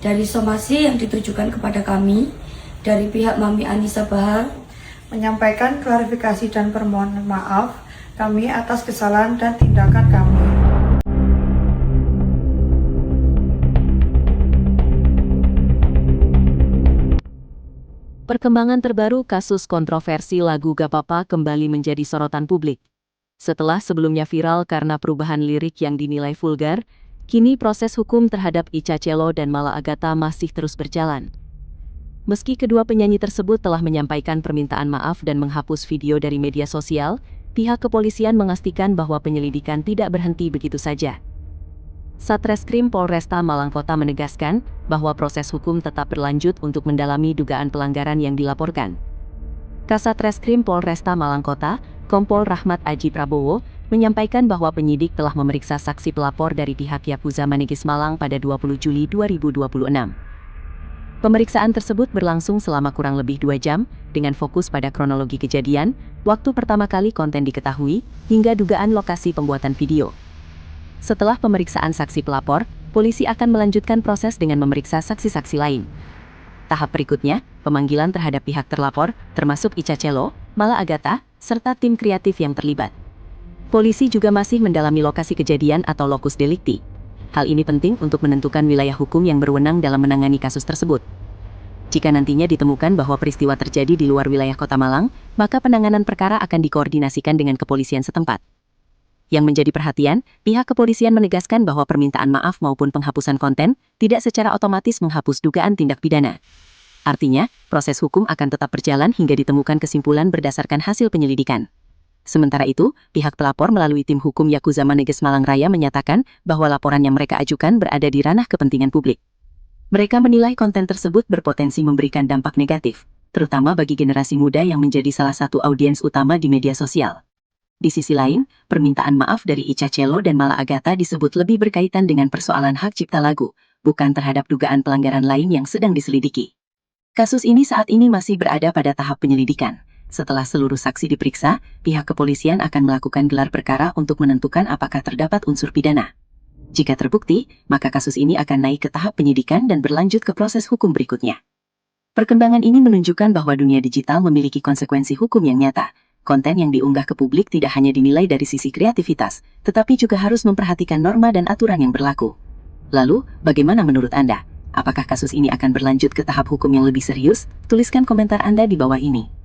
Dari somasi yang ditujukan kepada kami, dari pihak Mami Anissa Bahar, menyampaikan klarifikasi dan permohonan maaf kami atas kesalahan dan tindakan kami. Perkembangan terbaru kasus kontroversi lagu Gapapa kembali menjadi sorotan publik. Setelah sebelumnya viral karena perubahan lirik yang dinilai vulgar, kini proses hukum terhadap Icha Celo dan Mala Agatha masih terus berjalan. Meski kedua penyanyi tersebut telah menyampaikan permintaan maaf dan menghapus video dari media sosial, pihak kepolisian memastikan bahwa penyelidikan tidak berhenti begitu saja. Satreskrim Polresta Malang Kota menegaskan bahwa proses hukum tetap berlanjut untuk mendalami dugaan pelanggaran yang dilaporkan. Kasatreskrim Polresta Malang Kota, Kompol Rahmat Aji Prabowo, menyampaikan bahwa penyidik telah memeriksa saksi pelapor dari pihak Yakuza Manigis Malang pada 20 Juli 2026. Pemeriksaan tersebut berlangsung selama kurang lebih 2 jam, dengan fokus pada kronologi kejadian, waktu pertama kali konten diketahui, hingga dugaan lokasi pembuatan video. Setelah pemeriksaan saksi pelapor, polisi akan melanjutkan proses dengan memeriksa saksi-saksi lain. Tahap berikutnya, pemanggilan terhadap pihak terlapor, termasuk Icha Celo, Mala Agatha, serta tim kreatif yang terlibat. Polisi juga masih mendalami lokasi kejadian atau lokus delikti. Hal ini penting untuk menentukan wilayah hukum yang berwenang dalam menangani kasus tersebut. Jika nantinya ditemukan bahwa peristiwa terjadi di luar wilayah Kota Malang, maka penanganan perkara akan dikoordinasikan dengan kepolisian setempat. Yang menjadi perhatian, pihak kepolisian menegaskan bahwa permintaan maaf maupun penghapusan konten tidak secara otomatis menghapus dugaan tindak pidana. Artinya, proses hukum akan tetap berjalan hingga ditemukan kesimpulan berdasarkan hasil penyelidikan. Sementara itu, pihak pelapor melalui tim hukum Yakuza Manigis Malang Raya menyatakan bahwa laporan yang mereka ajukan berada di ranah kepentingan publik. Mereka menilai konten tersebut berpotensi memberikan dampak negatif, terutama bagi generasi muda yang menjadi salah satu audiens utama di media sosial. Di sisi lain, permintaan maaf dari Icha Celo dan Mala Agatha disebut lebih berkaitan dengan persoalan hak cipta lagu, bukan terhadap dugaan pelanggaran lain yang sedang diselidiki. Kasus ini saat ini masih berada pada tahap penyelidikan. Setelah seluruh saksi diperiksa, pihak kepolisian akan melakukan gelar perkara untuk menentukan apakah terdapat unsur pidana. Jika terbukti, maka kasus ini akan naik ke tahap penyidikan dan berlanjut ke proses hukum berikutnya. Perkembangan ini menunjukkan bahwa dunia digital memiliki konsekuensi hukum yang nyata. Konten yang diunggah ke publik tidak hanya dinilai dari sisi kreativitas, tetapi juga harus memperhatikan norma dan aturan yang berlaku. Lalu, bagaimana menurut Anda? Apakah kasus ini akan berlanjut ke tahap hukum yang lebih serius? Tuliskan komentar Anda di bawah ini.